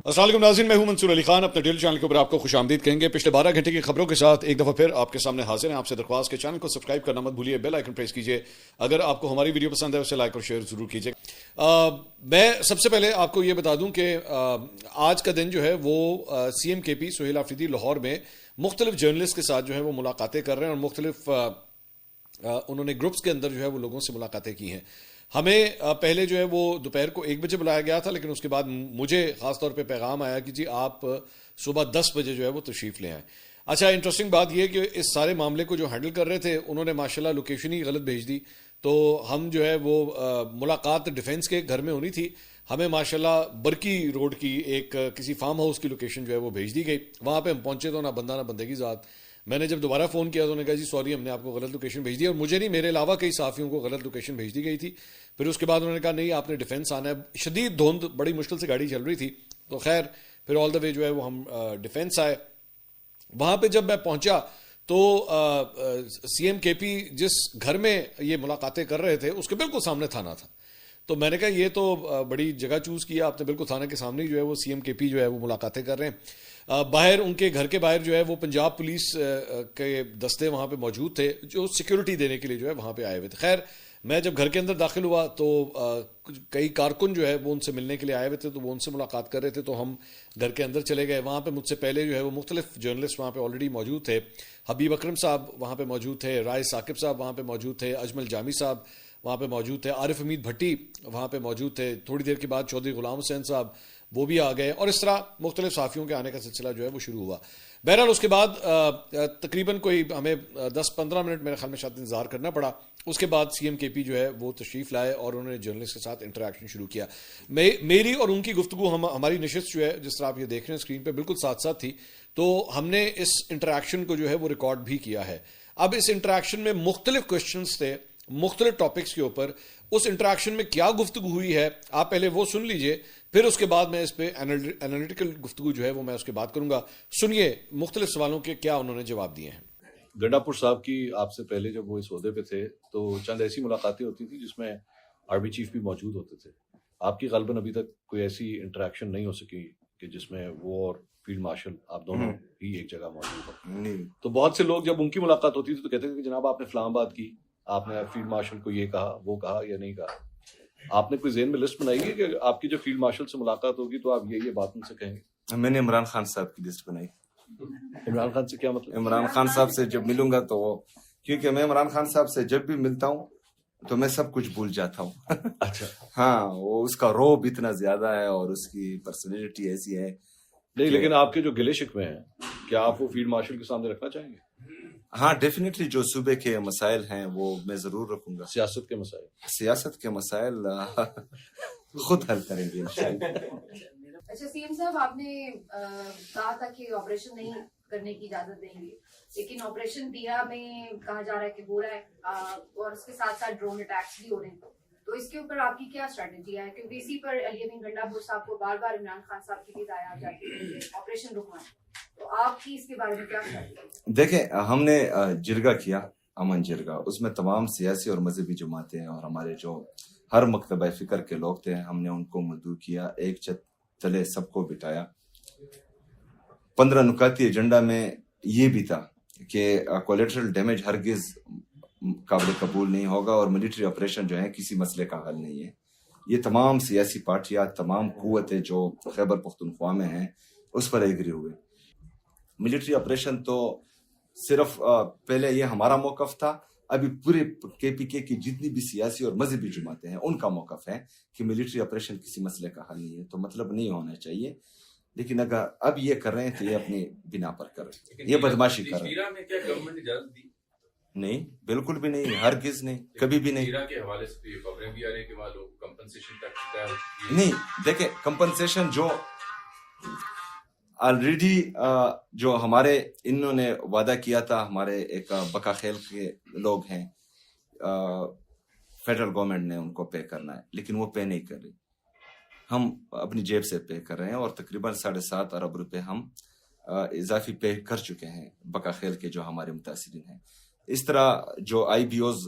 السلام علیکم ناظرین، میں ہوں منصور علی خان، اپنے ڈیلی چینل کے اوپر آپ کو خوش آمدید کہیں گے۔ پچھلے 12 گھنٹے کی خبروں کے ساتھ ایک دفعہ پھر آپ کے سامنے حاضر ہیں۔ آپ سے درخواست کے چینل کو سبسکرائب کرنا مت بھولیے، بیل آئیکن پریس کیجیے۔ اگر آپ کو ہماری ویڈیو پسند ہے اسے لائک اور شیئر ضرور کیجیے۔ میں سب سے پہلے آپ کو یہ بتا دوں کہ آج کا دن جو ہے وہ سی ایم کے پی سہیل آفریدی لاہور میں مختلف جرنلسٹ کے ساتھ جو ہے وہ ملاقاتیں کر رہے ہیں اور مختلف انہوں نے گروپس کے اندر جو ہے وہ لوگوں سے ملاقاتیں کی ہیں۔ ہمیں پہلے جو ہے وہ دوپہر کو 1 بجے بلایا گیا تھا، لیکن اس کے بعد مجھے خاص طور پہ پیغام آیا کہ جی آپ صبح 10 بجے جو ہے وہ تشریف لے آئیں۔ اچھا، انٹرسٹنگ بات یہ کہ اس سارے معاملے کو جو ہینڈل کر رہے تھے انہوں نے ماشاءاللہ لوکیشن ہی غلط بھیج دی، تو ہم جو ہے وہ ملاقات ڈیفنس کے گھر میں ہونی تھی، ہمیں ماشاءاللہ برکی روڈ کی ایک کسی فارم ہاؤس کی لوکیشن جو ہے وہ بھیج دی گئی۔ وہاں پہ ہم پہنچے تو نہ بندہ نہ بندے کی ذات۔ میں نے جب دوبارہ فون کیا تو انہوں نے کہا جی سوری، ہم نے آپ کو غلط لوکیشن بھیج دی، اور مجھے نہیں، میرے علاوہ کئی صحافیوں کو غلط لوکیشن بھیج دی گئی تھی۔ پھر اس کے بعد انہوں نے کہا نہیں، آپ نے ڈیفنس آنا ہے۔ شدید دھند، بڑی مشکل سے گاڑی چل رہی تھی، تو خیر پھر آل دا وے جو ہے وہ ہم ڈیفنس آئے۔ وہاں پہ جب میں پہنچا تو سی ایم کے پی جس گھر میں یہ ملاقاتیں کر رہے تھے اس کے بالکل سامنے تھانہ تھا۔ تو میں نے کہا یہ تو بڑی جگہ چوز کیا آپ نے، بالکل تھانہ کے سامنے جو ہے وہ سی ایم کے پی جو ہے وہ ملاقاتیں کر رہے ہیں۔ باہر ان کے گھر کے باہر جو ہے وہ پنجاب پولیس کے دستے وہاں پہ موجود تھے جو سیکیورٹی دینے کے لیے جو ہے وہاں پہ آئے ہوئے تھے۔ خیر میں جب گھر کے اندر داخل ہوا تو کئی کارکن جو ہے وہ ان سے ملنے کے لیے آئے ہوئے تھے، تو وہ ان سے ملاقات کر رہے تھے، تو ہم گھر کے اندر چلے گئے۔ وہاں پہ مجھ سے پہلے جو ہے وہ مختلف جرنلسٹ وہاں پہ آلریڈی موجود تھے۔ حبیب اکرم صاحب وہاں پہ موجود تھے، رائے ثاقب صاحب وہاں پہ موجود تھے، اجمل جامی صاحب وہاں پہ موجود تھے، عارف حمید بھٹی وہاں پہ موجود تھے۔ تھوڑی دیر کے بعد چودھری غلام حسین صاحب وہ بھی آ گئے، اور اس طرح مختلف صحافیوں کے آنے کا سلسلہ جو ہے وہ شروع ہوا۔ بہرحال اس کے بعد تقریباً کوئی ہمیں 10-15 منٹ میرے خیال میں شاید انتظار کرنا پڑا۔ اس کے بعد سی ایم کے پی جو ہے وہ تشریف لائے اور انہوں نے جرنلسٹ کے ساتھ انٹریکشن شروع کیا۔ میری اور ان کی گفتگو، ہماری نشست جو ہے جس طرح آپ یہ دیکھ رہے ہیں اسکرین پہ، بالکل ساتھ ساتھ تھی، تو ہم نے اس انٹریکشن کو جو ہے وہ ریکارڈ بھی کیا ہے۔ اب اس انٹریکشن میں مختلف کوشچنز تھے مختلف ٹاپکس کے اوپر۔ اس انٹریکشن میں کیا گفتگو ہوئی ہے آپ پہلے وہ سن لیجئے، پھر اس کے بعد میں اس پہ انالیٹیکل گفتگو جو ہے وہ میں اس کے بعد کروں گا۔ سنیے مختلف سوالوں کے کیا انہوں نے جواب دیے ہیں۔ گنڈا پور صاحب کی آپ سے پہلے جب وہ اس عہدے پہ تھے تو چند ایسی ملاقاتیں ہوتی تھیں جس میں آرمی چیف بھی موجود ہوتے تھے۔ آپ کی غالباً ابھی تک کوئی ایسی انٹریکشن نہیں ہو سکی کہ جس میں وہ اور فیلڈ مارشل آپ دونوں ہی ایک جگہ موجود ہو۔ تو بہت سے لوگ جب ان کی ملاقات ہوتی تھی تو کہتے تھے کہ جناب آپ نے فلاں بات کی، آپ نے فیلڈ مارشل کو یہ کہا، وہ کہا یا نہیں کہا۔ آپ نے کوئی ذہن میں لسٹ بنائی ہے کہ آپ کی جو فیلڈ مارشل سے ملاقات ہوگی تو آپ یہ بات ان سے کہیں گے؟ میں نے عمران خان صاحب کی لسٹ بنائی۔ عمران خان سے کیا مطلب؟ عمران خان صاحب سے جب ملوں گا تو کیونکہ میں عمران خان صاحب سے جب بھی ملتا ہوں تو میں سب کچھ بھول جاتا ہوں۔ اچھا، ہاں، وہ اس کا روب اتنا زیادہ ہے اور اس کی پرسنالٹی ایسی ہے۔ نہیں، لیکن آپ کے جو گلے شکوے ہیں کیا آپ وہ فیلڈ مارشل کے سامنے رکھنا چاہیں گے؟ ہاں ڈیفینیٹلی، جو صوبے کے مسائل ہیں وہ میں ضرور رکھوں گا۔ سیاست کے مسائل؟ سیاست کے مسائل خود حل کریں گے انشاءاللہ۔ اچھا سی ایم صاحب، آپ نے کہا تھا کہ آپریشن نہیں کرنے کی اجازت دیں گے، لیکن آپریشن تیرا میں کہا جا رہا ہے کہ ہو رہا ہے، اور اس کے ساتھ ساتھ ڈرون اٹیکس بھی ہو رہے ہیں، تو اس کے اوپر آپ کی کیا اسٹریٹجی ہے؟ کیونکہ اسی پر علی امین گنڈا پور صاحب کو بار بار عمران خان صاحب کی بھی ہدایات جاتی ہے کہ آپریشن رکوائیں، تو آپ کی اس کے بارے میں کیا اسٹریٹجی؟ دیکھیں، ہم نے جرگہ کیا، امن جرگہ، اس میں تمام سیاسی اور مذہبی جماعتیں اور ہمارے جو ہر مکتبہ فکر کے لوگ تھے، ہم نے ان کو مدعو کیا، ایک چھت تلے سب کو بٹھایا۔ 15 نکاتی ایجنڈا میں یہ بھی تھا کہ کولیٹرل ڈیمیج ہرگز قابل قبول نہیں ہوگا اور ملٹری آپریشن جو ہے کسی مسئلے کا حل نہیں ہے۔ یہ تمام سیاسی پارٹیاں، تمام قوتیں جو خیبر پختونخوا میں ہیں اس پر ایگری ہوئے۔ ملٹری آپریشن تو صرف پہلے یہ ہمارا موقف تھا، ابھی پورے کے پی کے کی جتنی بھی سیاسی اور مذہبی جماعتیں ہیں ان کا موقف ہے کہ ملٹری آپریشن کسی مسئلے کا حل نہیں ہے، تو مطلب نہیں ہونا چاہیے۔ لیکن اگر اب یہ کر رہے ہیں تو یہ اپنی بنا پر کر رہے ہیں، یہ بدماشی کر رہے ہیں۔ میں کیا گورنمنٹ اجازت دی؟ نہیں، بالکل بھی نہیں، ہرگز نہیں، کبھی بھی نہیں۔ کے حوالے سے یہ خبریں بھی آ رہی ہیں کہ وہاں لوگ کمپنسیشن تک نہیں، دیکھیں کمپنسیشن جو آلریڈی جو ہمارے انہوں نے وعدہ کیا تھا، ہمارے ایک بقا خیل کے لوگ ہیں، فیڈرل گورنمنٹ نے ان کو پے کرنا ہے، لیکن وہ پے نہیں کر رہی، ہم اپنی جیب سے پے کر رہے ہیں، اور تقریباً 7.5 ارب روپے ہم اضافی پے کر چکے ہیں بقا خیل کے جو ہمارے متاثرین ہیں۔ اس طرح جو آئی بی اوز